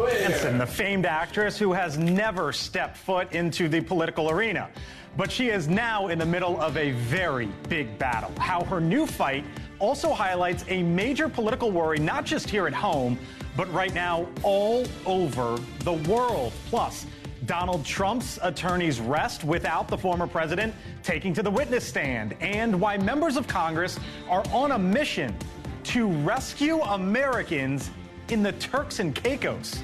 Johansson, the famed actress who has never stepped foot into the political arena. But she is now in the middle of a very big battle. How her new fight also highlights a major political worry, not just here at home, but right now all over the world. Plus, Donald Trump's attorneys rest without the former president taking to the witness stand, and why members of Congress are on a mission to rescue Americans in the Turks and Caicos.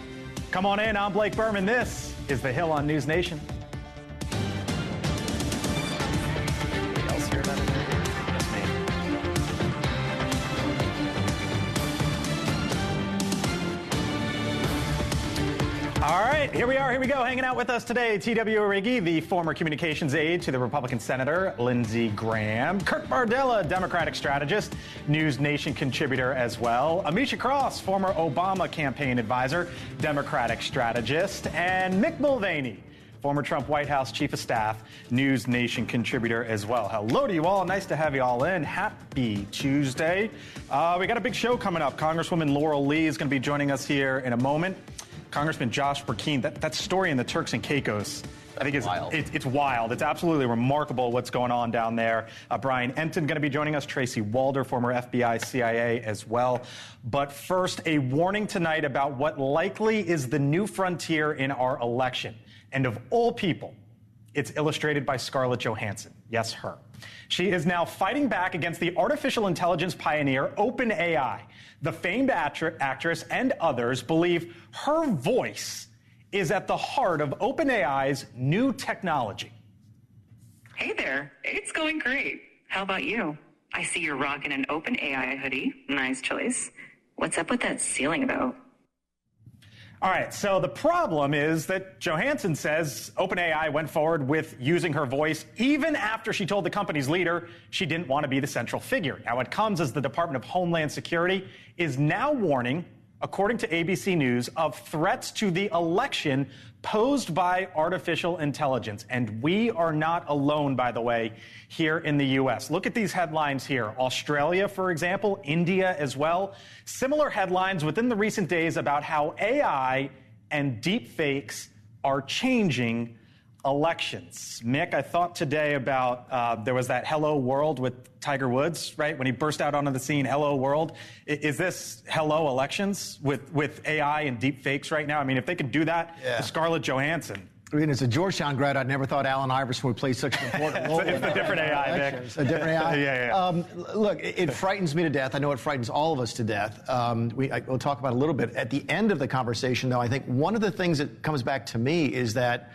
Come on in, I'm Blake Berman. This is The Hill on NewsNation. All right, here we go. Hanging out with us today, T.W. Origi, the former communications aide to the Republican Senator Lindsey Graham. Kirk Bardella, Democratic strategist, NewsNation contributor as well. Amisha Cross, former Obama campaign advisor, Democratic strategist. And Mick Mulvaney, former Trump White House chief of staff, NewsNation contributor as well. Hello to you all. Nice to have you all in. Happy Tuesday. We got a big show coming up. Congresswoman Laurel Lee is going to be joining us here in a moment. Congressman Josh Burkeen, that story in the Turks and Caicos, I think it's wild. It's absolutely remarkable what's going on down there. Brian Enton going to be joining us, Tracy Walder, former FBI, CIA as well. But first, a warning tonight about what likely is the new frontier in our election. And of all people, it's illustrated by Scarlett Johansson. Yes, her. She is now fighting back against the artificial intelligence pioneer OpenAI. The famed actress and others believe her voice is at the heart of OpenAI's new technology. Hey there, it's going great. How about you? I see you're rocking an OpenAI hoodie. Nice choice. What's up with that ceiling, though? All right, so the problem is that Johansson says OpenAI went forward with using her voice even after she told the company's leader she didn't want to be the central figure. Now, it comes as the Department of Homeland Security is now warning, according to ABC News, of threats to the election posed by artificial intelligence. And we are not alone, by the way, here in the U.S. Look at these headlines here. Australia, for example, India as well. Similar headlines within the recent days about how AI and deepfakes are changing elections. Mick, I thought today about there was that Hello World with Tiger Woods, right? When he burst out onto the scene, Hello World. Is this Hello Elections with AI and deep fakes right now? I mean, if they could do that with Scarlett Johansson. I mean, as a Georgetown grad, I'd never thought Allen Iverson would play such an important role. It's a different AI, Nick. A different AI? Yeah. Look, it frightens me to death. I know it frightens all of us to death. We'll talk about it a little bit. At the end of the conversation, though, I think one of the things that comes back to me is that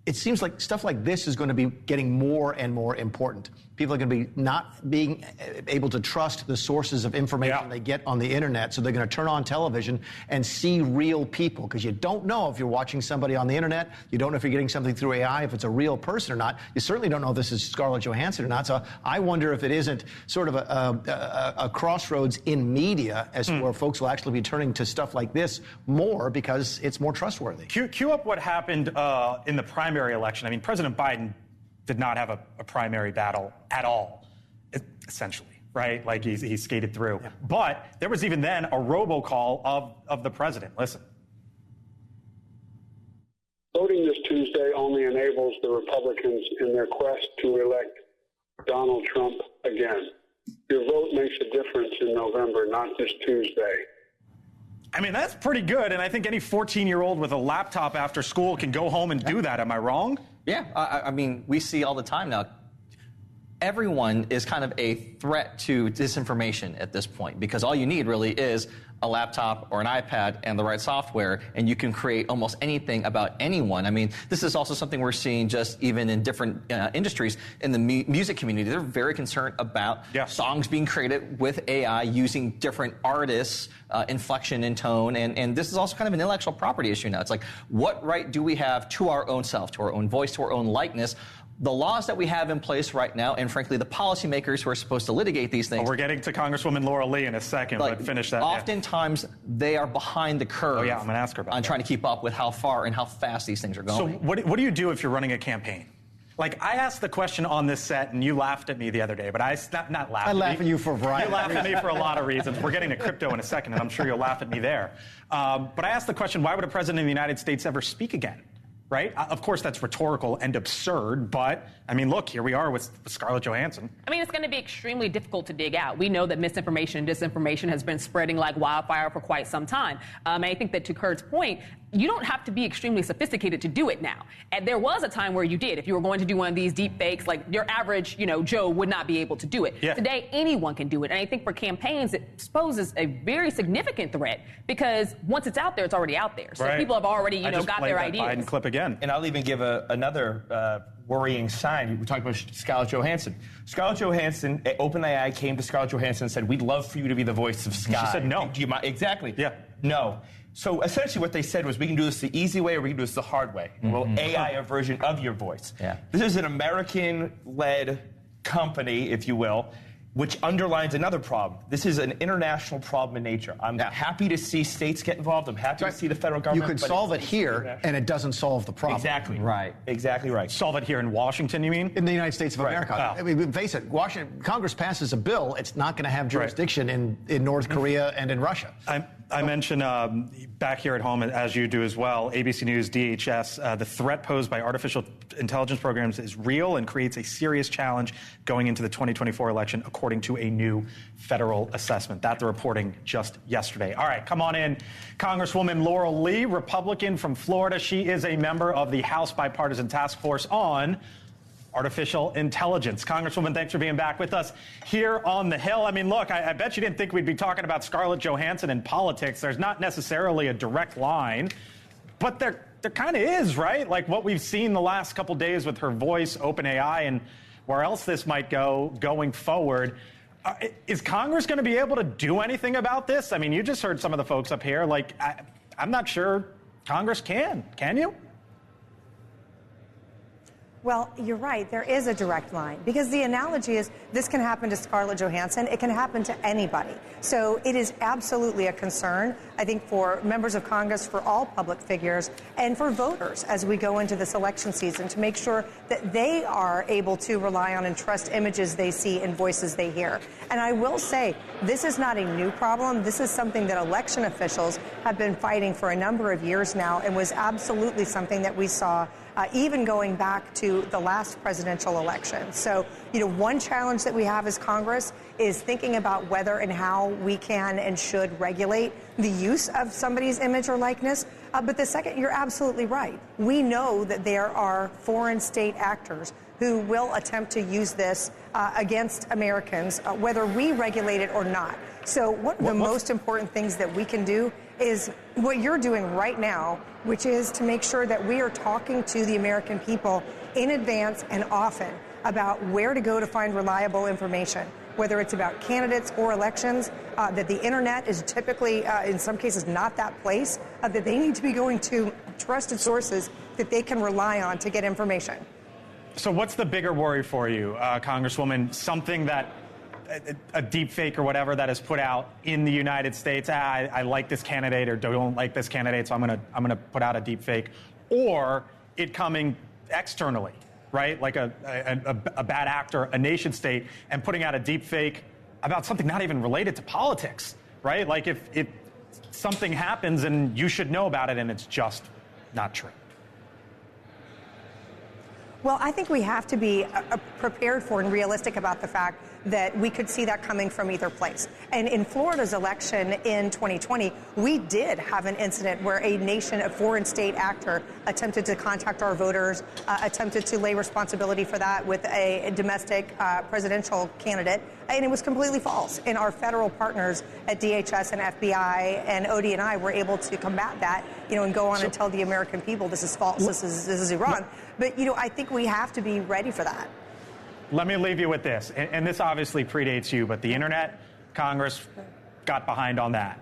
it seems like stuff like this is going to be getting more and more important. People are going to be not being able to trust the sources of information they get on the internet, so they're going to turn on television and see real people, because you don't know if you're watching somebody on the internet. You don't know if you're getting something through AI, if it's a real person or not. You certainly don't know if this is Scarlett Johansson or not. So I wonder if it isn't sort of a crossroads in media as to where folks will actually be turning to stuff like this more because it's more trustworthy. Cue up what happened in the primary election. I mean, President Biden did not have a primary battle at all, essentially, right? Like he skated through. Yeah. But there was even then a robocall of the president. Listen. Voting this Tuesday only enables the Republicans in their quest to elect Donald Trump again. Your vote makes a difference in November, not this Tuesday. I mean, that's pretty good, and I think any 14-year-old with a laptop after school can go home and do that. Am I wrong? Yeah, I mean, we see all the time now. Everyone is kind of a threat to disinformation at this point, because all you need really is a laptop or an iPad and the right software, and you can create almost anything about anyone. I mean, this is also something we're seeing just even in different industries. In the music community, they're very concerned about songs being created with AI using different artists' inflection and tone, and this is also kind of an intellectual property issue now. It's like, what right do we have to our own self, to our own voice, to our own likeness? The laws that we have in place right now, and frankly, the policymakers who are supposed to litigate these things. Well, we're getting to Congresswoman Laurel Lee in a second, but finish that. Oftentimes, they are behind the curve. Oh, yeah, I'm going to ask her about on that. Trying to keep up with how far and how fast these things are going. So what do you do if you're running a campaign? Like, I asked the question on this set, and you laughed at me the other day, but not laughed I at me. laugh at you for a variety. You laugh at me for a lot of reasons. We're getting to crypto in a second, and I'm sure you'll laugh at me there. But I asked the question, why would a president of the United States ever speak again? Right? Of course, that's rhetorical and absurd, but, I mean, look, here we are with Scarlett Johansson. I mean, it's going to be extremely difficult to dig out. We know that misinformation and disinformation has been spreading like wildfire for quite some time. And I think that, to Kurt's point, you don't have to be extremely sophisticated to do it now. And there was a time where you did. If you were going to do one of these deep fakes, like your average, Joe would not be able to do it. Yeah. Today, anyone can do it. And I think for campaigns, it poses a very significant threat because once it's out there, it's already out there. So Right. people have already, got their ideas. Biden clip again. And I'll even give another worrying sign. We're talking about Scarlett Johansson. Scarlett Johansson, OpenAI came to Scarlett Johansson and said, "We'd love for you to be the voice of Sky." She said no. Do you mind? Exactly. Yeah. No. So essentially what they said was, we can do this the easy way or we can do this the hard way. Well, AI a version of your voice. Yeah. This is an American-led company, if you will, which underlines another problem. This is an international problem in nature. I'm happy to see states get involved. I'm happy to see the federal You government. could but solve it it's here, and it doesn't solve the problem. Exactly. Right. Exactly right. Solve it here in Washington, you mean? In the United States of America. Wow. I mean, face it, Congress passes a bill, it's not going to have jurisdiction in North Korea and in Russia. I mentioned back here at home, as you do as well, ABC News, DHS, the threat posed by artificial intelligence programs is real and creates a serious challenge going into the 2024 election, according to a new federal assessment. That the reporting just yesterday. All right, come on in. Congresswoman Laurel Lee, Republican from Florida. She is a member of the House Bipartisan Task Force on Artificial Intelligence. Congresswoman, thanks for being back with us here on the Hill. I mean, look, I bet you didn't think we'd be talking about Scarlett Johansson in politics. There's not necessarily a direct line, but there kind of is, right? Like what we've seen the last couple days with her voice, OpenAI, and where else this might go going forward. Is Congress going to be able to do anything about this? I mean, you just heard some of the folks up here. Like, I'm not sure Congress can. Can you? Well, you're right. There is a direct line because the analogy is this can happen to Scarlett Johansson. It can happen to anybody. So it is absolutely a concern, I think, for members of Congress, for all public figures, and for voters as we go into this election season to make sure that they are able to rely on and trust images they see and voices they hear. And I will say, this is not a new problem. This is something that election officials have been fighting for a number of years now and was absolutely something that we saw even going back to the last presidential election. So, one challenge that we have as Congress is thinking about whether and how we can and should regulate the use of somebody's image or likeness. But the second, you're absolutely right. We know that there are foreign state actors who will attempt to use this against Americans, whether we regulate it or not. So one of the most important things that we can do is what you're doing right now, which is to make sure that we are talking to the American people in advance and often about where to go to find reliable information, whether it's about candidates or elections, that the internet is typically, in some cases, not that place, that they need to be going to trusted sources that they can rely on to get information. So what's the bigger worry for you, Congresswoman? Something that a deep fake or whatever that is put out in the United States, I like this candidate or don't like this candidate, so I'm gonna put out a deep fake, or it coming externally, right? Like a bad actor, a nation state, and putting out a deep fake about something not even related to politics, right? Like if something happens and you should know about it and it's just not true. Well, I think we have to be prepared for and realistic about the fact that we could see that coming from either place. And in Florida's election in 2020, we did have an incident where a foreign state actor attempted to contact our voters, attempted to lay responsibility for that with a domestic presidential candidate, and it was completely false. And our federal partners at DHS and FBI and ODNI were able to combat that, and go on and tell the American people this is false, this is Iran. But, I think we have to be ready for that. Let me leave you with this, and this obviously predates you, but the internet, Congress got behind on that.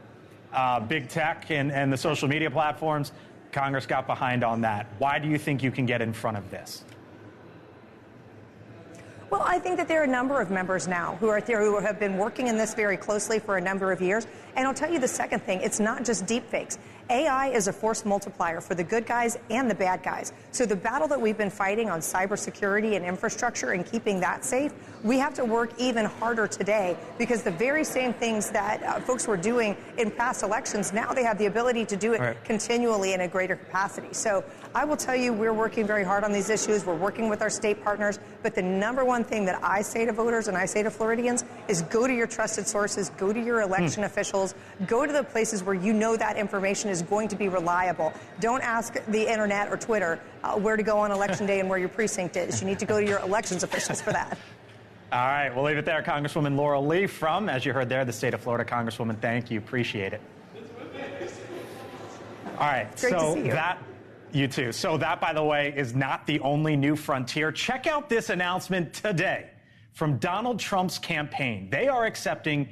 Big tech and the social media platforms, Congress got behind on that. Why do you think you can get in front of this? Well, I think that there are a number of members now who are there who have been working in this very closely for a number of years. And I'll tell you the second thing, it's not just deepfakes. AI is a force multiplier for the good guys and the bad guys. So the battle that we've been fighting on cybersecurity and infrastructure and keeping that safe, we have to work even harder today, because the very same things that folks were doing in past elections, now they have the ability to do it continually in a greater capacity. So I will tell you, we're working very hard on these issues. We're working with our state partners. But the number one thing that I say to voters and I say to Floridians is go to your trusted sources, go to your election officials, go to the places where you know that information is going to be reliable. Don't ask the internet or Twitter where to go on election day and where your precinct is. You need to go to your elections officials for that. All right, we'll leave it there. Congresswoman Laurel Lee from, as you heard there, the state of Florida. Congresswoman, thank you. Appreciate it. All right, Great to see you. You too. So that, by the way, is not the only new frontier. Check out this announcement today from Donald Trump's campaign. They are accepting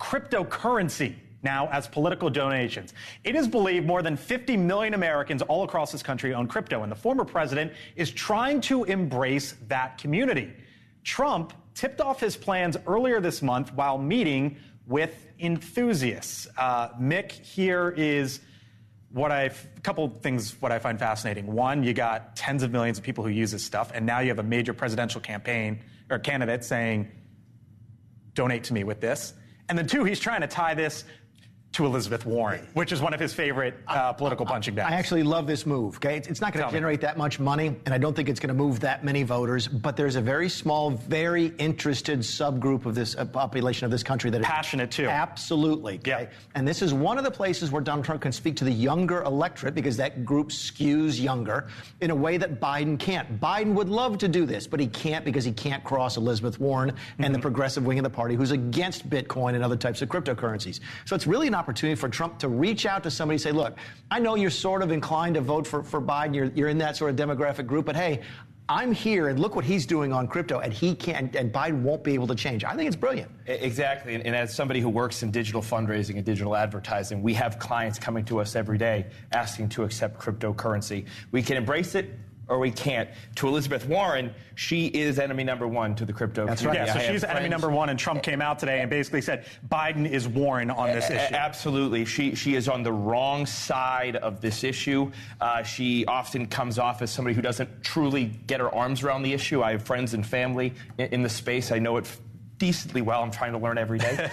cryptocurrency now as political donations. It is believed more than 50 million Americans all across this country own crypto, and the former president is trying to embrace that community. Trump tipped off his plans earlier this month while meeting with enthusiasts. Mick, here is a couple things what I find fascinating. One, you got tens of millions of people who use this stuff, and now you have a major presidential campaign or candidate saying, donate to me with this. And then two, he's trying to tie this to Elizabeth Warren, which is one of his favorite political punching bags. I actually love this move, okay? It's not going to generate that much money, and I don't think it's going to move that many voters, but there's a very small, very interested subgroup of this population of this country that is passionate too. Absolutely, okay? Yeah. And this is one of the places where Donald Trump can speak to the younger electorate, because that group skews younger in a way that Biden can't. Biden would love to do this, but he can't, because he can't cross Elizabeth Warren and the progressive wing of the party who's against Bitcoin and other types of cryptocurrencies. So it's really an opportunity for Trump to reach out to somebody and say, look, I know you're sort of inclined to vote for Biden. You're in that sort of demographic group, but hey, I'm here, and look what he's doing on crypto, and he can't, and Biden won't be able to change. I think it's brilliant. Exactly, and as somebody who works in digital fundraising and digital advertising, we have clients coming to us every day asking to accept cryptocurrency. We can embrace it, or we can't. To Elizabeth Warren, she is enemy number one to the crypto community. Yeah, so she's enemy number one, and Trump came out today and basically said Biden is Warren on this issue. Absolutely. She is on the wrong side of this issue. She often comes off as somebody who doesn't truly get her arms around the issue. I have friends and family in the space. I know it decently well. I'm trying to learn every day.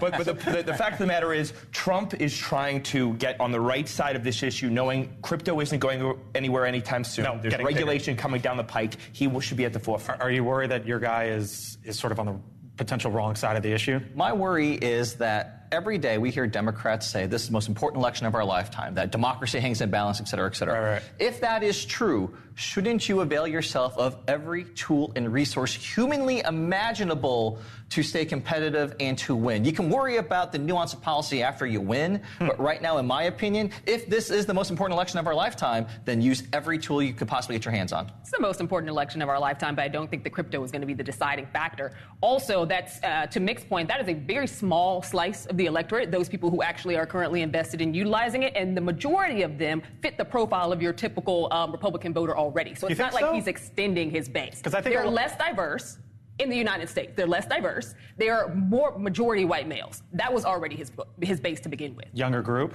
But the fact of the matter is, Trump is trying to get on the right side of this issue, knowing crypto isn't going anywhere anytime soon. No, there's regulation coming down the pike. He should be at the forefront. Are you worried that your guy is sort of on the potential wrong side of the issue? My worry is that every day we hear Democrats say this is the most important election of our lifetime, that democracy hangs in balance, et cetera, et cetera. Right. If that is true, shouldn't you avail yourself of every tool and resource humanly imaginable to stay competitive and to win? You can worry about the nuance of policy after you win, but right now, in my opinion, if this is the most important election of our lifetime, then use every tool you could possibly get your hands on. It's the most important election of our lifetime, but I don't think the crypto is going to be the deciding factor. Also, that's to Mick's point, that is a very small slice of the electorate, those people who actually are currently invested in utilizing it, and the majority of them fit the profile of your typical Republican voter already. So it's not like he's extending his base. Because I think they're less diverse in the United States. They're less diverse. They are more majority white males. That was already his base to begin with. Younger group,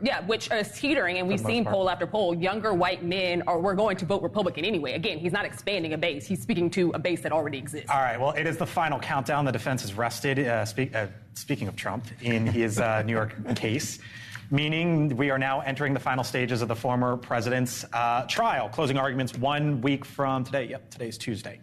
yeah, which is teetering, and we've seen poll after poll. Younger white men were going to vote Republican anyway. Again, he's not expanding a base. He's speaking to a base that already exists. All right, well, it is the final countdown. The defense has rested, speaking of Trump, in his New York case, meaning we are now entering the final stages of the former president's trial. Closing arguments 1 week from today. Yep, today's Tuesday.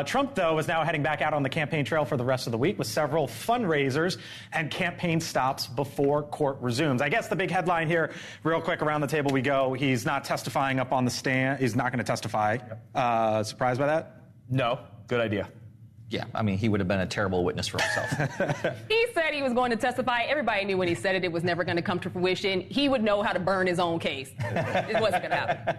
Trump, though, is now heading back out on the campaign trail for the rest of the week with several fundraisers and campaign stops before court resumes. I guess the big headline here, real quick, around the table we go, he's not testifying up on the stand. He's not going to testify. Yep. Surprised by that? No. Good idea. Yeah, I mean, he would have been a terrible witness for himself. He said he was going to testify. Everybody knew when he said it was never going to come to fruition. He would know how to burn his own case. It wasn't going to happen.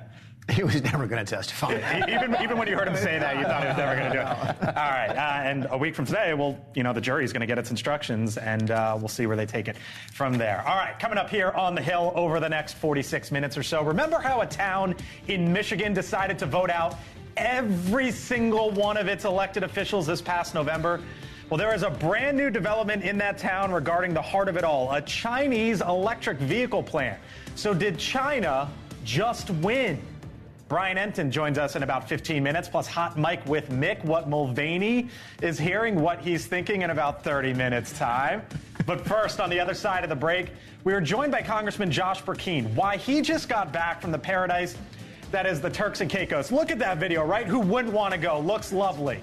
He was never going to testify. even when you heard him say that, you thought he was never going to do it. All right, and a week from today, the jury's going to get its instructions, and we'll see where they take it from there. All right, coming up here on the Hill over the next 46 minutes or so. Remember how a town in Michigan decided to vote out every single one of its elected officials this past November? Well, there is a brand new development in that town regarding the heart of it all, a Chinese electric vehicle plant. So did China just win? Brian Enton joins us in about 15 minutes, plus Hot Mike with Mick, what Mulvaney is hearing, what he's thinking in about 30 minutes' time. But first, on the other side of the break, we are joined by Congressman Josh Burkeen. Why he just got back from the paradise that is the Turks and Caicos. Look at that video, right? Who wouldn't want to go? Looks lovely.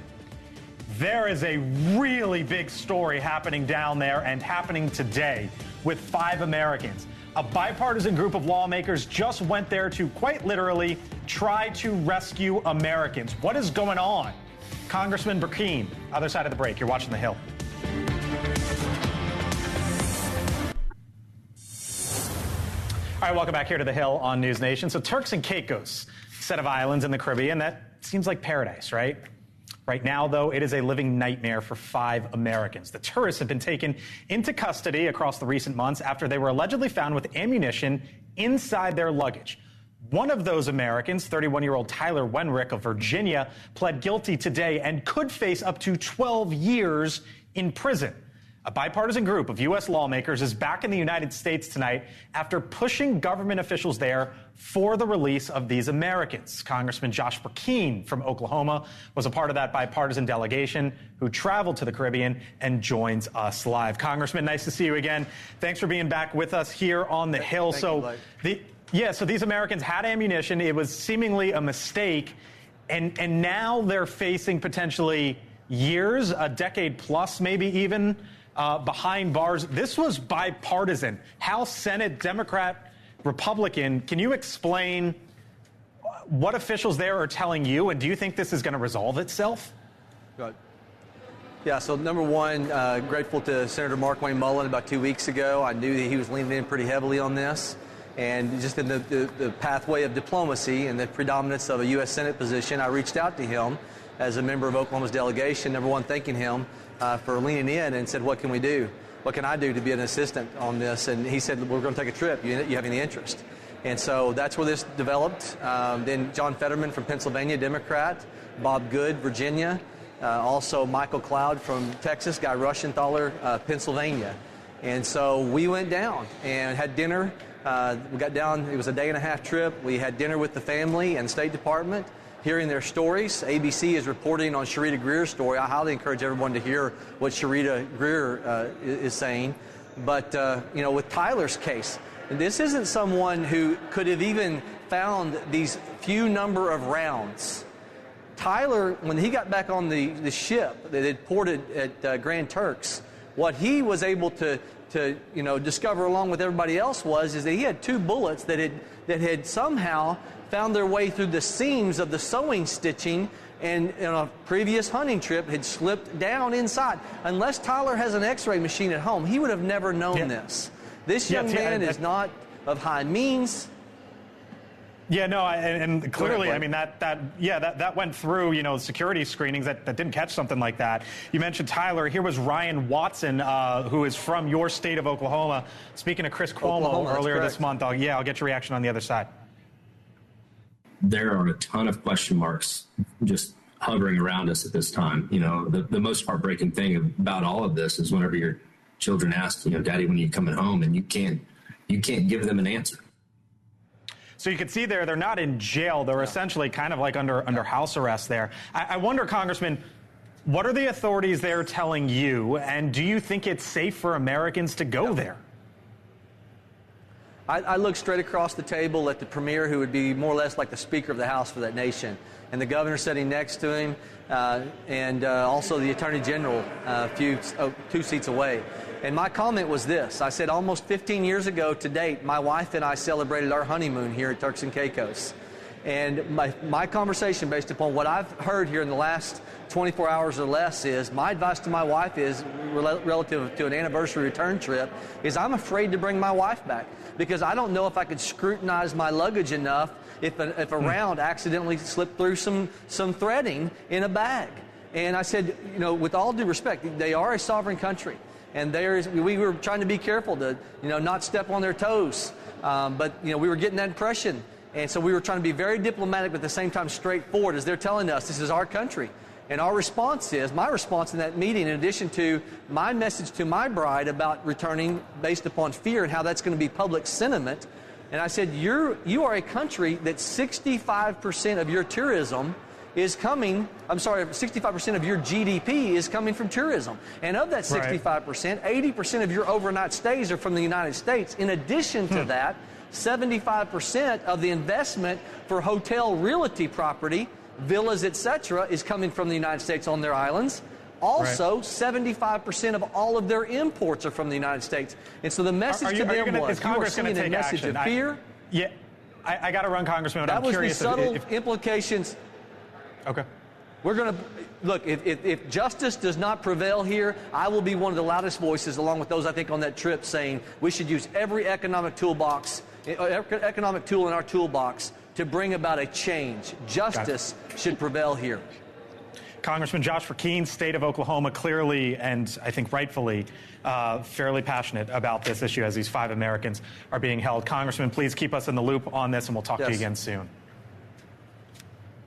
There is a really big story happening down there and happening today with 5 Americans. A bipartisan group of lawmakers just went there to quite literally try to rescue Americans. What is going on? Congressman Burkeen, other side of the break. You're watching The Hill. All right, welcome back here to The Hill on News Nation. So Turks and Caicos, set of islands in the Caribbean, that seems like paradise, right? Right now, though, it is a living nightmare for 5 Americans. The tourists have been taken into custody across the recent months after they were allegedly found with ammunition inside their luggage. One of those Americans, 31-year-old Tyler Wenrick of Virginia, pled guilty today and could face up to 12 years in prison. A bipartisan group of U.S. lawmakers is back in the United States tonight after pushing government officials there for the release of these Americans. Congressman Josh Burkeen from Oklahoma was a part of that bipartisan delegation who traveled to the Caribbean and joins us live. Congressman, nice to see you again. Thanks for being back with us here on the Hill. So these Americans had ammunition. It was seemingly a mistake, and now they're facing potentially years, a decade plus, maybe even. Behind bars. This was bipartisan. House, Senate, Democrat, Republican. Can you explain what officials there are telling you, and do you think this is going to resolve itself? Good. Yeah, so number one, grateful to Senator Mark Wayne Mullen about 2 weeks ago. I knew that he was leaning in pretty heavily on this. And just in the pathway of diplomacy and the predominance of a U.S. Senate position, I reached out to him as a member of Oklahoma's delegation, number one, thanking him for leaning in and said, what can we do? What can I do to be an assistant on this? And he said, we're going to take a trip. You have any interest? And so that's where this developed. Then John Fetterman from Pennsylvania, Democrat, Bob Good, Virginia, also Michael Cloud from Texas, Guy Rushenthaler, Pennsylvania. And so we went down and had dinner. We got down, it was a day-and-a-half trip. We had dinner with the family and State Department, hearing their stories. ABC is reporting on Sharita Greer's story. I highly encourage everyone to hear what Sharita Greer is saying. But, with Tyler's case, this isn't someone who could have even found these few number of rounds. Tyler, when he got back on the ship that had ported at Grand Turks, what he was able to discover along with everybody else is that he had 2 bullets that had somehow found their way through the seams of the sewing stitching, and on a previous hunting trip had slipped down inside. Unless Tyler has an x-ray machine at home, he would have never known this. This young man is not of high means. Yeah, no, and clearly, I mean, that went through, security screenings that didn't catch something like that. You mentioned Tyler. Here was Ryan Watson, who is from your state of Oklahoma, speaking to Chris Cuomo earlier this month. I'll get your reaction on the other side. There are a ton of question marks just hovering around us at this time. The most heartbreaking thing about all of this is whenever your children ask, Daddy, when are you coming home? And you can't give them an answer. So you can see they're not in jail. They're essentially kind of like under house arrest there. I wonder, Congressman, what are the authorities there telling you? And do you think it's safe for Americans to go there? I looked straight across the table at the premier, who would be more or less like the Speaker of the House for that nation, and the governor sitting next to him, and also the Attorney General 2 seats away. And my comment was this. I said, almost 15 years ago to date, my wife and I celebrated our honeymoon here at Turks and Caicos. And my conversation, based upon what I've heard here in the last 24 hours or less, is my advice to my wife is, relative to an anniversary return trip, is I'm afraid to bring my wife back, because I don't know if I could scrutinize my luggage enough if a round accidentally slipped through some threading in a bag. And I said, with all due respect, they are a sovereign country. And we were trying to be careful to, not step on their toes. But, we were getting that impression. And so we were trying to be very diplomatic, but at the same time straightforward, as they're telling us this is our country. And my response in that meeting, in addition to my message to my bride about returning based upon fear and how that's going to be public sentiment, and I said, you are a country that 65% of your tourism is coming, 65% of your GDP is coming from tourism. And of that 65%, 80% of your overnight stays are from the United States. In addition to that, 75% of the investment for hotel realty property, villas, etc., is coming from the United States on their islands. Also, 75% of all of their imports are from the United States. And so the message to them was, you are sending a message of fear. I got to run, Congressman, but that I'm curious. That was the subtle implications. Okay. We're going to look, if justice does not prevail here, I will be one of the loudest voices, along with those I think on that trip, saying we should use every economic tool in our toolbox to bring about a change. Justice should prevail here. Congressman Josh Burkeen, state of Oklahoma, clearly and I think rightfully fairly passionate about this issue as these 5 Americans are being held. Congressman, please keep us in the loop on this, and we'll talk to you again soon.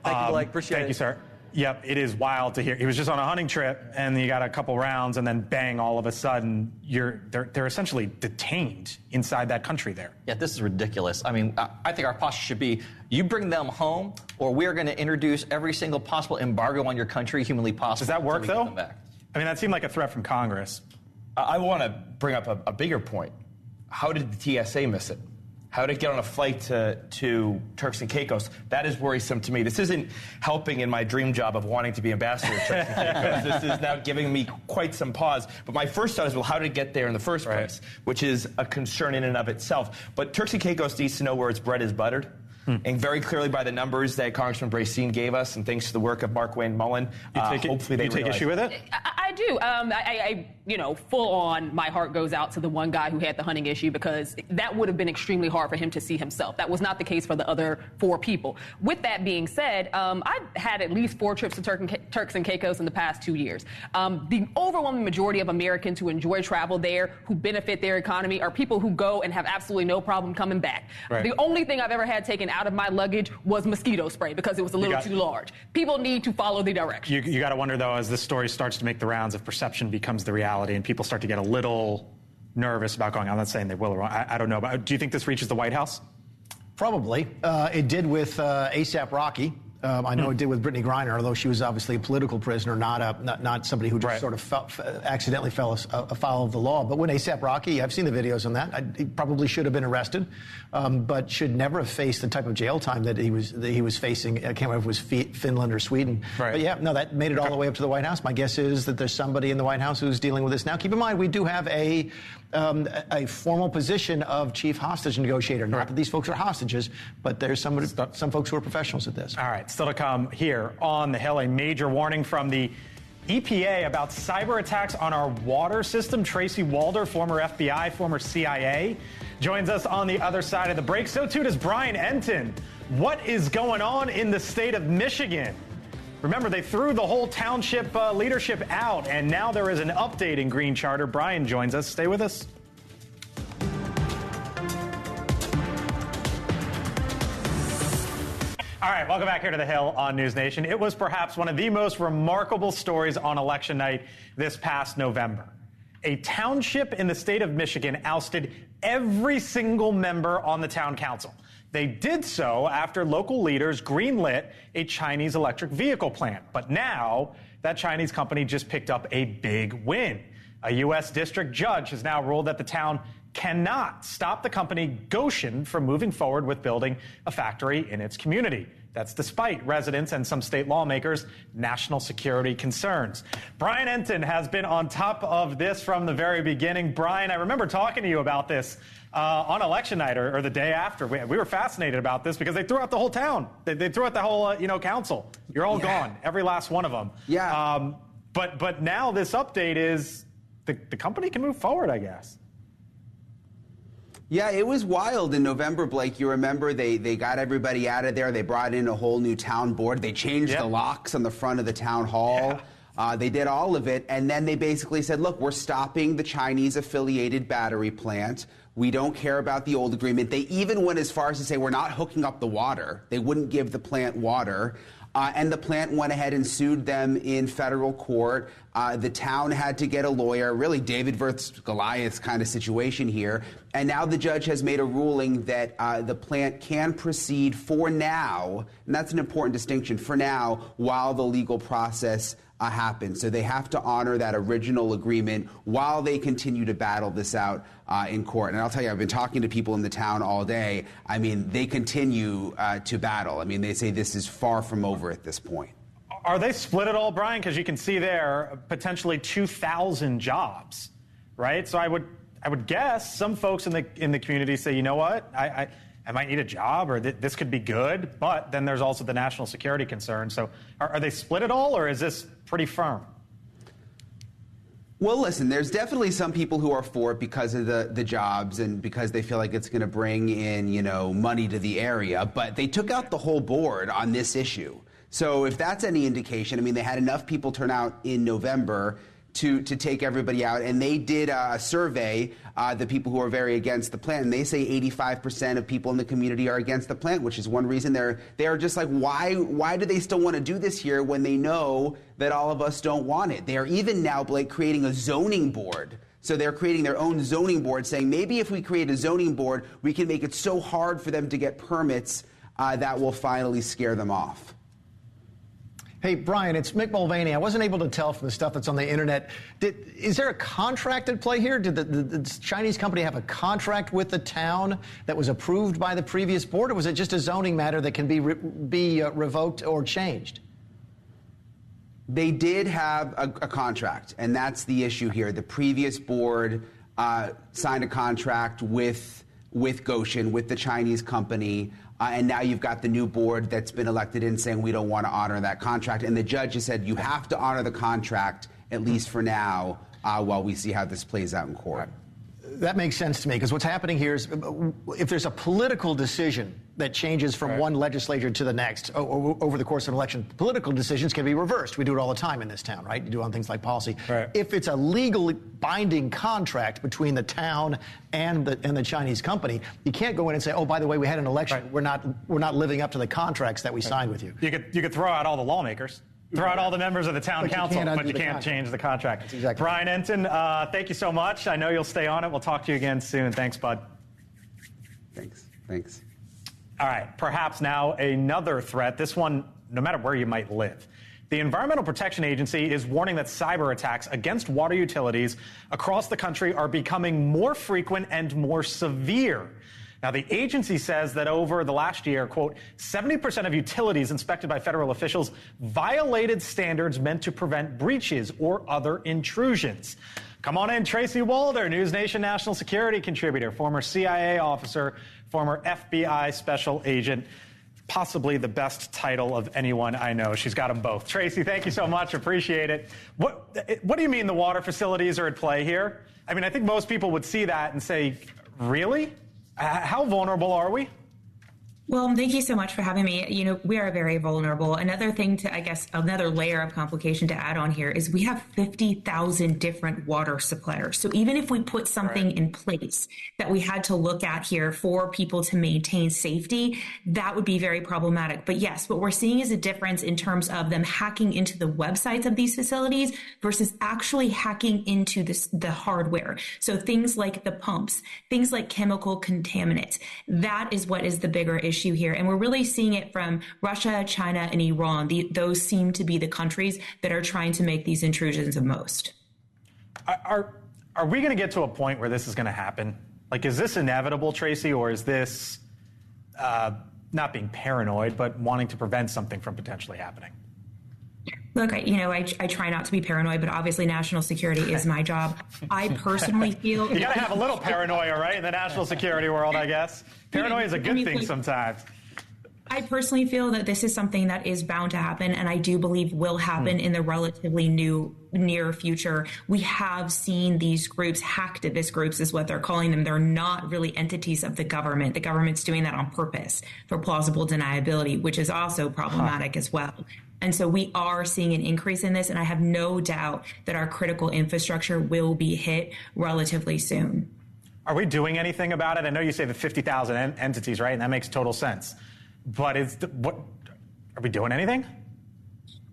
Thank you, Blake. Appreciate it. Thank you, sir. Yep, it is wild to hear. He was just on a hunting trip, and you got a couple rounds, and then bang, all of a sudden, they're essentially detained inside that country there. Yeah, this is ridiculous. I mean, I think our posture should be, you bring them home, or we're going to introduce every single possible embargo on your country humanly possible. Does that work, though? I mean, that seemed like a threat from Congress. I want to bring up a bigger point. How did the TSA miss it? How to get on a flight to Turks and Caicos? That is worrisome to me. This isn't helping in my dream job of wanting to be ambassador to Turks and Caicos. This is now giving me quite some pause. But my first thought is, well, how did it get there in the first place? Which is a concern in and of itself. But Turks and Caicos needs to know where its bread is buttered. And very clearly by the numbers that Congressman Bracine gave us, and thanks to the work of Mark Wayne Mullen, hopefully they take issue with it? I do. Full on, my heart goes out to the one guy who had the hunting issue, because that would have been extremely hard for him to see himself. That was not the case for the other 4 people. With that being said, I've had at least 4 trips to Turks and Caicos in the past 2 years. The overwhelming majority of Americans who enjoy travel there, who benefit their economy, are people who go and have absolutely no problem coming back. The only thing I've ever had taken out of my luggage was mosquito spray, because it was a little too large. People need to follow the directions. You got to wonder, though, as this story starts to make the rounds, if perception becomes the reality and people start to get a little nervous about going. I'm not saying they will or won't. I don't know. But do you think this reaches the White House? Probably. It did with ASAP Rocky. I know it did with Brittany Griner, although she was obviously a political prisoner, not somebody who just sort of accidentally fell afoul of the law. But when ASAP Rocky, I've seen the videos on that. He probably should have been arrested, but should never have faced the type of jail time that he was facing. I can't remember if it was Finland or Sweden. But yeah, no, that made it all the way up to the White House. My guess is that there's somebody in the White House who's dealing with this now. Keep in mind, we do have a formal position of chief hostage negotiator. Not that these folks are hostages, but there's some folks who are professionals at this. All right. Still to come here on the Hill, a major warning from the EPA about cyber attacks on our water system. Tracy Walder, former FBI, former CIA, joins us on the other side of the break. So too does Brian Entin. What is going on in the state of Michigan? Remember, they threw the whole township leadership out, and now there is an update in Green Charter. Brian joins us. Stay with us. All right, welcome back here to the Hill on NewsNation. It was perhaps one of the most remarkable stories on election night this past November. A township in the state of Michigan ousted every single member on the town council. They did so after local leaders greenlit a Chinese electric vehicle plant. But now that Chinese company just picked up a big win. A U.S. district judge has now ruled that the town cannot stop the company Gotion from moving forward with building a factory in its community. That's despite residents and some state lawmakers' national security concerns. Brian Entin has been on top of this from the very beginning. Brian, I remember talking to you about this on election night or the day after. We were fascinated about this because they threw out the whole town. They threw out the whole council. You're all gone, every last one of them. Yeah. But now this update is the company can move forward, I guess. Yeah, it was wild in November, Blake. You remember they got everybody out of there. They brought in a whole new town board. They changed the locks on the front of the town hall. Yeah. They did all of it. And then they basically said, look, we're stopping the Chinese-affiliated battery plant. We don't care about the old agreement. They even went as far as to say we're not hooking up the water. They wouldn't give the plant water. and the plant went ahead and sued them in federal court. The town had to get a lawyer, really David versus Goliath kind of situation here. And now the judge has made a ruling that the plant can proceed for now, and that's an important distinction, for now, while the legal process happens. So they have to honor that original agreement while they continue to battle this out in court. And I'll tell you, I've been talking to people in the town all day. I mean, they continue to battle. I mean, they say this is far from over at this point. Are they split at all, Brian? Because you can see there potentially 2,000 jobs, right? So I would guess some folks in the community say, you know what, I might need a job, or this could be good. But then there's also the national security concern. So are they split at all, or is this pretty firm? Well, listen, there's definitely some people who are for it because of the jobs and because they feel like it's going to bring in, money to the area. But they took out the whole board on this issue. So if that's any indication, I mean, they had enough people turn out in November to take everybody out. And they did a survey, the people who are very against the plant, and they say 85% of people in the community are against the plant, which is one reason they are just like, why do they still want to do this here when they know that all of us don't want it? They are even now, Blake, creating a zoning board. So they're creating their own zoning board, saying maybe if we create a zoning board, we can make it so hard for them to get permits that will finally scare them off. Hey, Brian, it's Mick Mulvaney. I wasn't able to tell from the stuff that's on the internet. Is there a contract at play here? Did the Chinese company have a contract with the town that was approved by the previous board, or was it just a zoning matter that can be revoked or changed? They did have a contract, and that's the issue here. The previous board signed a contract with Goshen, with the Chinese company. And now you've got the new board that's been elected in saying we don't want to honor that contract. And the judge has said you have to honor the contract, at least for now, while we see how this plays out in court. That makes sense to me, because what's happening here is if there's a political decision that changes from one legislature to the next over the course of an election, political decisions can be reversed. We do it all the time in this town, right? You do it on things like policy. Right. If it's a legally binding contract between the town and the Chinese company, you can't go in and say, oh, by the way, we had an election. Right. We're not living up to the contracts that we signed with you. You could throw out all the lawmakers. Throw out all the members of the town council, but you can't change the contract. That's exactly Brian Enton, thank you so much. I know you'll stay on it. We'll talk to you again soon. Thanks, bud. Thanks. All right, perhaps now another threat, this one, no matter where you might live. The Environmental Protection Agency is warning that cyber attacks against water utilities across the country are becoming more frequent and more severe. Now, the agency says that over the last year, quote, 70% of utilities inspected by federal officials violated standards meant to prevent breaches or other intrusions. Come on in, Tracy Walder, NewsNation national security contributor, former CIA officer, former FBI special agent, possibly the best title of anyone I know. She's got them both. Tracy, thank you so much. Appreciate it. What do you mean the water facilities are at play here? I mean, I think most people would see that and say, really? How vulnerable are we? Well, thank you so much for having me. We are very vulnerable. Another thing another layer of complication to add on here is we have 50,000 different water suppliers. So even if we put something in place that we had to look at here for people to maintain safety, that would be very problematic. But yes, what we're seeing is a difference in terms of them hacking into the websites of these facilities versus actually hacking into the hardware. So things like the pumps, things like chemical contaminants, that is what is the bigger issue here. And we're really seeing it from Russia, China, and Iran. Those seem to be the countries that are trying to make these intrusions the most. Are we going to get to a point where this is going to happen? Like, is this inevitable, Tracy, or is this not being paranoid, but wanting to prevent something from potentially happening? Look, I try not to be paranoid, but obviously national security is my job. I personally feel... You got to have a little paranoia, right, in the national security world, I guess. Paranoia is a good thing sometimes. I personally feel that this is something that is bound to happen, and I do believe will happen in the relatively near future. We have seen these groups, hacktivist groups is what they're calling them. They're not really entities of the government. The government's doing that on purpose for plausible deniability, which is also problematic as well. And so we are seeing an increase in this, and I have no doubt that our critical infrastructure will be hit relatively soon. Are we doing anything about it? I know you say the 50,000 entities, right? And that makes total sense. But are we doing anything?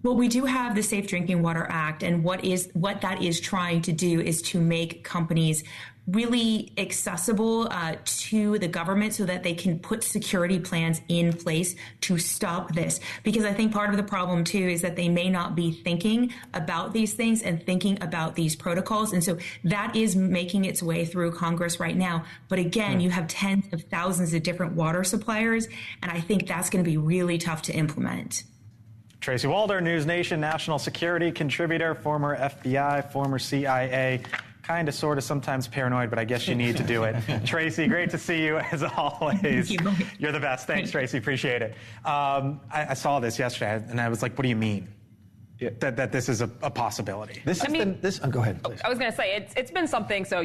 Well, we do have the Safe Drinking Water Act, and what that is trying to do is to make companies really accessible to the government so that they can put security plans in place to stop this. Because I think part of the problem, too, is that they may not be thinking about these things and thinking about these protocols. And so that is making its way through Congress right now. But again, you have tens of thousands of different water suppliers, and I think that's going to be really tough to implement. Tracy Walder, NewsNation national security contributor, former FBI, former CIA. Kind of, sort of, sometimes paranoid, but I guess you need to do it. Tracy, great to see you as always. You're the best. Thanks, Tracy. Appreciate it. I saw this yesterday, and I was like, what do you mean? That this is a possibility. Go ahead, please. I was going to say, it's been something, so,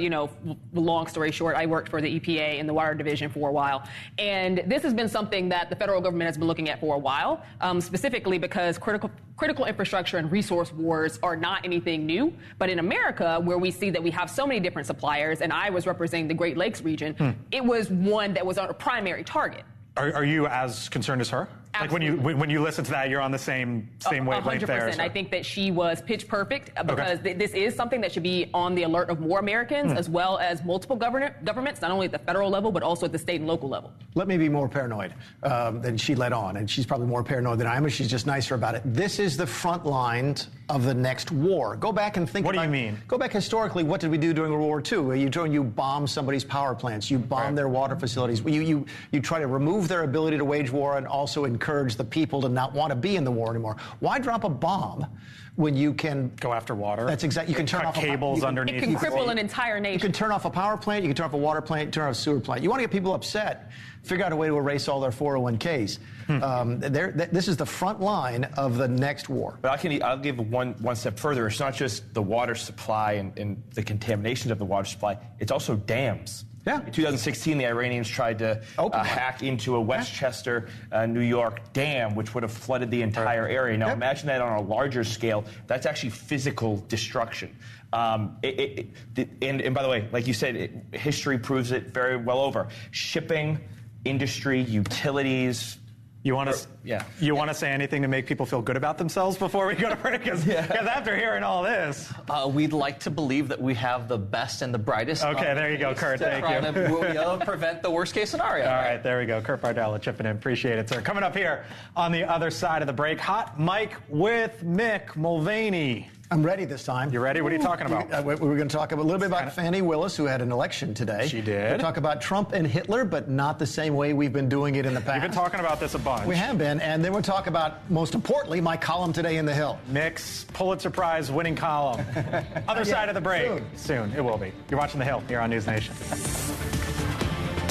long story short, I worked for the EPA in the water division for a while, and this has been something that the federal government has been looking at for a while, specifically because critical infrastructure and resource wars are not anything new, but in America, where we see that we have so many different suppliers, and I was representing the Great Lakes region, it was one that was a primary target. Are you as concerned as her? Absolutely. Like when you listen to that, you're on the same wavelength there. 100%. I think that she was pitch perfect because this is something that should be on the alert of more Americans as well as multiple governments, not only at the federal level, but also at the state and local level. Let me be more paranoid than she let on, and she's probably more paranoid than I am, but she's just nicer about it. This is the front line of the next war. Go back and think What do you mean? Go back historically. What did we do during World War II? You bomb somebody's power plants. You bomb their water facilities. You try to remove their ability to wage war and also encourage the people to not want to be in the war anymore. Why drop a bomb when you can go after water? That's exactly. You can turn off cables underneath. It can cripple an entire nation. You can turn off a power plant. You can turn off a water plant. You can turn off a sewer plant. You want to get people upset. Figure out a way to erase all their 401ks. This is the front line of the next war. But I'll give one step further. It's not just the water supply and the contamination of the water supply. It's also dams. Yeah. In 2016, the Iranians tried to hack into a Westchester, New York dam, which would have flooded the entire area. Now, imagine that on a larger scale. That's actually physical destruction. And by the way, like you said, history proves it very well over. Shipping, industry, utilities. You want to say anything to make people feel good about themselves before we go to break? Because after hearing all this, we'd like to believe that we have the best and the brightest. Okay, there you go, Kurt. Thank you. To prevent the worst case scenario. All right, there we go. Kurt Bardella chipping in. Appreciate it, sir. Coming up here on the other side of the break, Hot Mike with Mick Mulvaney. I'm ready this time. You ready? What are you talking about? We're going to talk a little bit about Fani Willis, who had an election today. She did. We'll talk about Trump and Hitler, but not the same way we've been doing it in the past. We've been talking about this a bunch. We have been, and then we'll talk about, most importantly, my column today in The Hill. Mick's Pulitzer Prize winning column. Other side of the break. Soon. It will be. You're watching The Hill here on NewsNation.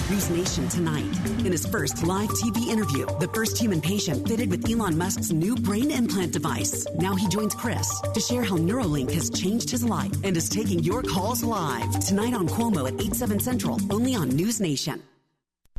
NewsNation tonight. In his first live TV interview, the first human patient fitted with Elon Musk's new brain implant device. Now he joins Chris to share how Neuralink has changed his life and is taking your calls live. Tonight on Cuomo at 8/7 Central, only on NewsNation.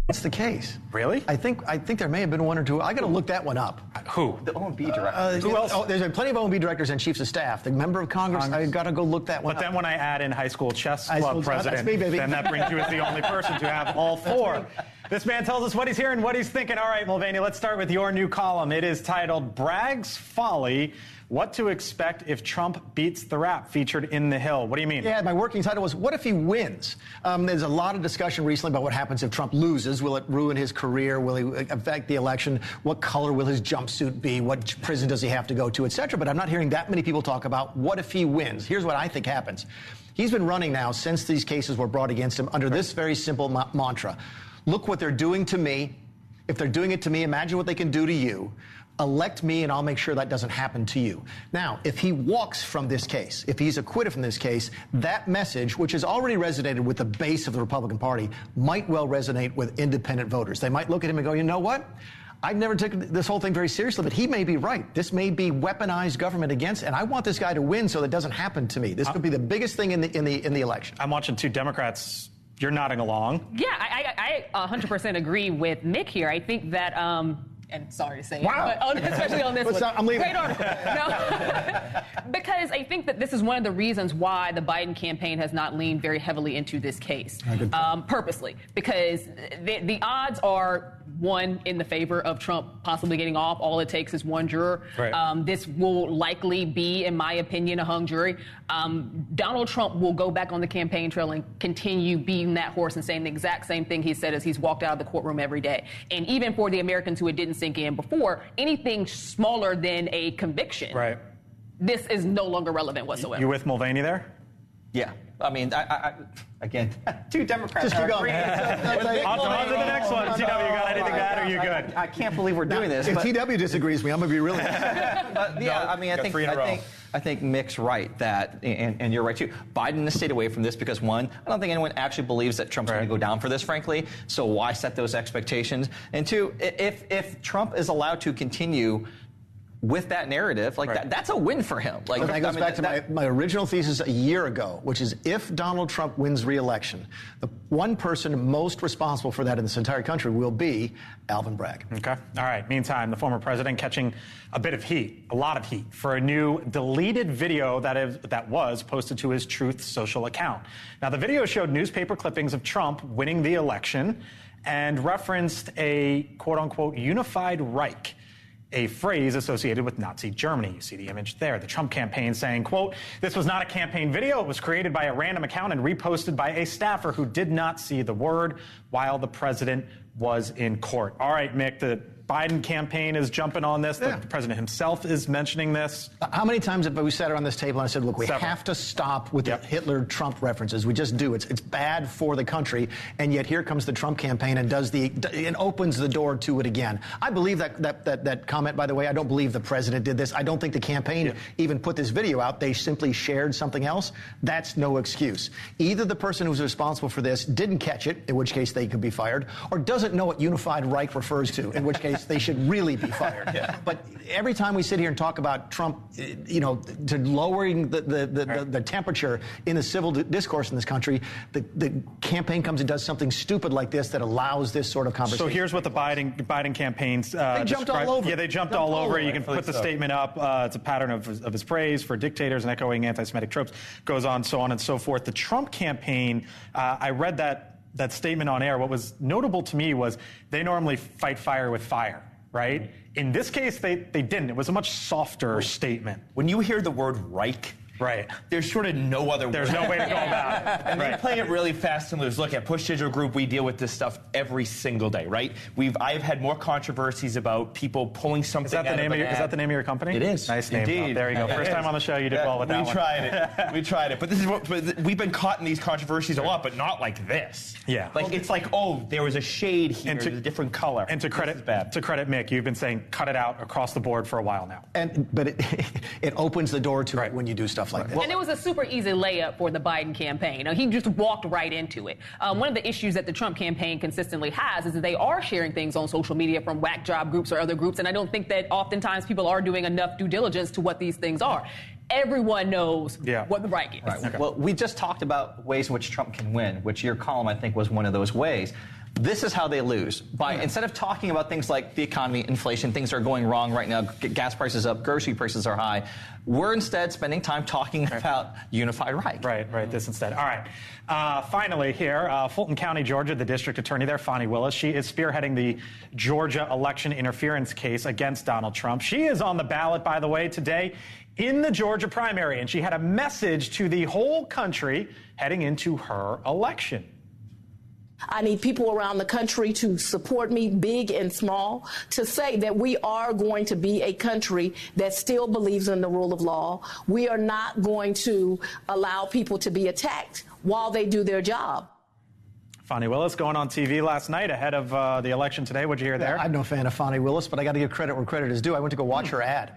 What's the case? Really? I think there may have been one or two. I got to look that one up. Who? The OMB director. Who else? There's plenty of OMB directors and chiefs of staff. The member of Congress. I got to go look that one up. But then when I add in high school chess club president, that's me, baby. then that brings you as the only person to have all four. This man tells us what he's hearing, what he's thinking. All right, Mulvaney, let's start with your new column. It is titled Bragg's Folly: What to Expect If Trump Beats the Rap, featured in The Hill. What do you mean? Yeah, my working title was, What If He Wins? There's a lot of discussion recently about what happens if Trump loses. Will it ruin his career? Will he affect the election? What color will his jumpsuit be? What prison does he have to go to, et cetera? But I'm not hearing that many people talk about what if he wins. Here's what I think happens. He's been running now since these cases were brought against him under this very simple mantra. Look what they're doing to me. If they're doing it to me, imagine what they can do to you. Elect me, and I'll make sure that doesn't happen to you. Now, if he walks from this case, if he's acquitted from this case, that message, which has already resonated with the base of the Republican Party, might well resonate with independent voters. They might look at him and go, you know what? I've never taken this whole thing very seriously, but he may be right. This may be weaponized government against, and I want this guy to win so that it doesn't happen to me. This could be the biggest thing in the election. I'm watching two Democrats. You're nodding along. Yeah, I 100% agree with Mick here. I think that, and sorry to say it, but especially on this one. I'm leaving. Great article. No, because I think that this is one of the reasons why the Biden campaign has not leaned very heavily into this case, purposely, because the odds are one in the favor of Trump possibly getting off. All it takes is one juror. Right. This will likely be, in my opinion, a hung jury. Donald Trump will go back on the campaign trail and continue beating that horse and saying the exact same thing he said as he's walked out of the courtroom every day. And even for the Americans who it didn't sink in before, anything smaller than a conviction, Right. this is no longer relevant whatsoever. You with Mulvaney there? Yeah. I mean, again, two Democrats. Just keep going. On to the next one. TW, you got anything to add, or are you good? I can't believe we're doing this. If but- TW disagrees with me, I'm going to be really yeah, I mean, I think Mick's right that, and you're right too. Biden has stayed away from this because, one, I don't think anyone actually believes that Trump's going to go down for this, frankly. So why set those expectations? And two, if Trump is allowed to continue with that narrative, that's a win for him. Like, that goes back to my original thesis a year ago, which is if Donald Trump wins re-election, the one person most responsible for that in this entire country will be Alvin Bragg. Okay. All right. Meantime, the former president catching a bit of heat, a lot of heat, for a new deleted video that was posted to his Truth social account. Now, the video showed newspaper clippings of Trump winning the election and referenced a quote-unquote unified Reich, a phrase associated with Nazi Germany. You see the image there. The Trump campaign saying, quote, "This was not a campaign video. It was created by a random account and reposted by a staffer who did not see the word while the president was in court." All right, Mick, the Biden campaign is jumping on this. The president himself is mentioning this. How many times have we sat around this table and I said, look, we Several. have to stop with the Hitler-Trump references. We just do. It's bad for the country. And yet here comes the Trump campaign and opens the door to it again. I believe that comment, by the way. I don't believe the president did this. I don't think the campaign even put this video out. They simply shared something else. That's no excuse. Either the person who's responsible for this didn't catch it, in which case they could be fired, or doesn't know what unified Reich refers to, in which case they should really be fired. But every time we sit here and talk about Trump, to lowering the temperature in the civil discourse in this country, the campaign comes and does something stupid like this that allows this sort of conversation. So here's what the Biden campaigns they jumped all over. Yeah, they jumped all over it. You can put the statement up. It's a pattern of his praise for dictators and echoing anti-Semitic tropes. Goes on and so forth. The Trump campaign, I read that statement on air. What was notable to me was they normally fight fire with fire, right? In this case, they didn't. It was a much softer statement. When you hear the word Reich, there's sort of no other way. There's no way to go about it. And then playing it really fast and loose. Look, at Push Digital Group, we deal with this stuff every single day, right? I've had more controversies about people pulling something Is that the name of your company? It is. Nice name. Indeed. There you go. First time on the show, you did well with that one. We tried it. But this is we've been caught in these controversies a lot, but not like this. Yeah. It's like, oh, there was a shade here, there's a different color. And to credit Mick, you've been saying cut it out across the board for a while now. But it opens the door to it when you do stuff like this. And it was a super easy layup for the Biden campaign. He just walked right into it. One of the issues that the Trump campaign consistently has is that they are sharing things on social media from whack job groups or other groups, and I don't think that oftentimes people are doing enough due diligence to what these things are. Everyone knows what the Reich is. Right. Okay. Well, we just talked about ways in which Trump can win, which your column, I think, was one of those ways. This is how they lose. Instead of talking about things like the economy, inflation, things are going wrong right now, gas prices up, grocery prices are high, we're instead spending time talking about unified Reich. Right, this instead. All right. Finally here, Fulton County, Georgia, the district attorney there, Fani Willis, she is spearheading the Georgia election interference case against Donald Trump. She is on the ballot, by the way, today in the Georgia primary, and she had a message to the whole country heading into her election. I need people around the country to support me, big and small, to say that we are going to be a country that still believes in the rule of law. We are not going to allow people to be attacked while they do their job. Fani Willis going on TV last night ahead of the election today. What'd you hear there? I'm no fan of Fani Willis, but I got to give credit where credit is due. I went to go watch her ad.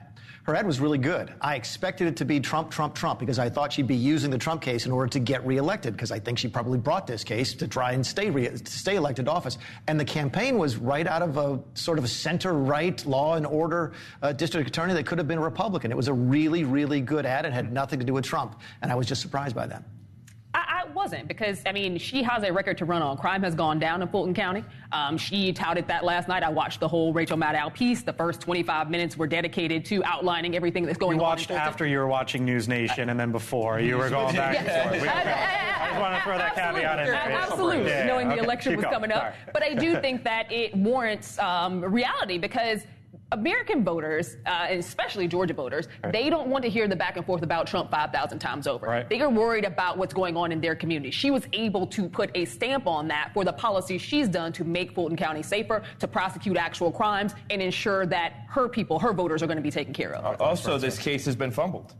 Her ad was really good. I expected it to be Trump, Trump, Trump, because I thought she'd be using the Trump case in order to get reelected, because I think she probably brought this case to try and stay elected to office. And the campaign was right out of a sort of a center-right law and order district attorney that could have been a Republican. It was a really, really good ad. It had nothing to do with Trump, and I was just surprised by that. I wasn't, because, I mean, she has a record to run on. Crime has gone down in Fulton County. She touted that last night. I watched the whole Rachel Maddow piece. The first 25 minutes were dedicated to outlining everything that's going on. You watched after you were watching NewsNation and then before. You were going back and forth. I just want to throw that caveat in there. Absolutely, knowing the election was coming up. Sorry. But I do think that it warrants reality, because American voters, especially Georgia voters, they don't want to hear the back and forth about Trump 5,000 times over. Right. They are worried about what's going on in their community. She was able to put a stamp on that for the policies she's done to make Fulton County safer, to prosecute actual crimes, and ensure that her people, her voters, are going to be taken care of. Also, this case has been fumbled.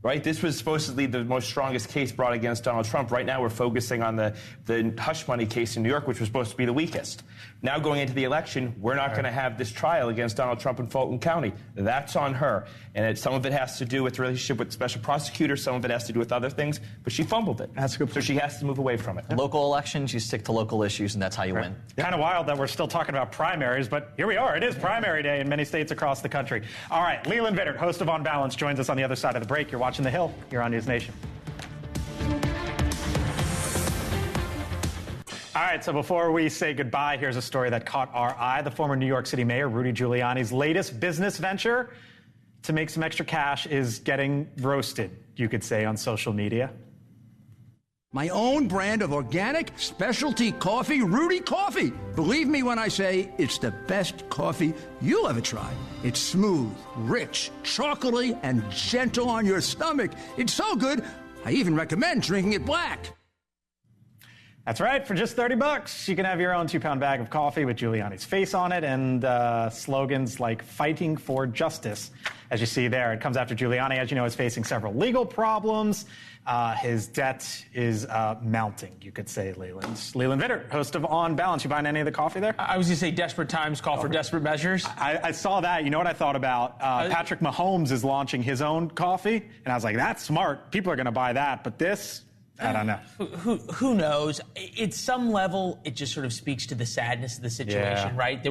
Right? This was supposedly the most strongest case brought against Donald Trump. Right now, we're focusing on the hush money case in New York, which was supposed to be the weakest. Now, going into the election, we're not going to have this trial against Donald Trump in Fulton County. That's on her. And some of it has to do with the relationship with special prosecutors. Some of it has to do with other things. But she fumbled it. That's a good point. So she has to move away from it. Local elections, you stick to local issues, and that's how you win. Kind of wild that we're still talking about primaries, but here we are. It is primary day in many states across the country. All right, Leland Vittert, host of On Balance, joins us on the other side of the break. You're watching The Hill. You're on NewsNation. All right, so before we say goodbye, here's a story that caught our eye. The former New York City Mayor, Rudy Giuliani's latest business venture to make some extra cash is getting roasted, you could say, on social media. My own brand of organic specialty coffee, Rudy Coffee. Believe me when I say it's the best coffee you'll ever try. It's smooth, rich, chocolatey, and gentle on your stomach. It's so good, I even recommend drinking it black. That's right. For just $30, you can have your own 2-pound bag of coffee with Giuliani's face on it and slogans like "Fighting for Justice," as you see there. It comes after Giuliani, as you know, is facing several legal problems. His debt is mounting, you could say, Leland. Leland Vittert, host of On Balance. You buying any of the coffee there? I was going to say desperate times call for desperate measures. I saw that. You know what I thought about? Patrick Mahomes is launching his own coffee, and I was like, that's smart. People are going to buy that. But this, I don't know. Who knows? At some level, it just sort of speaks to the sadness of the situation, right?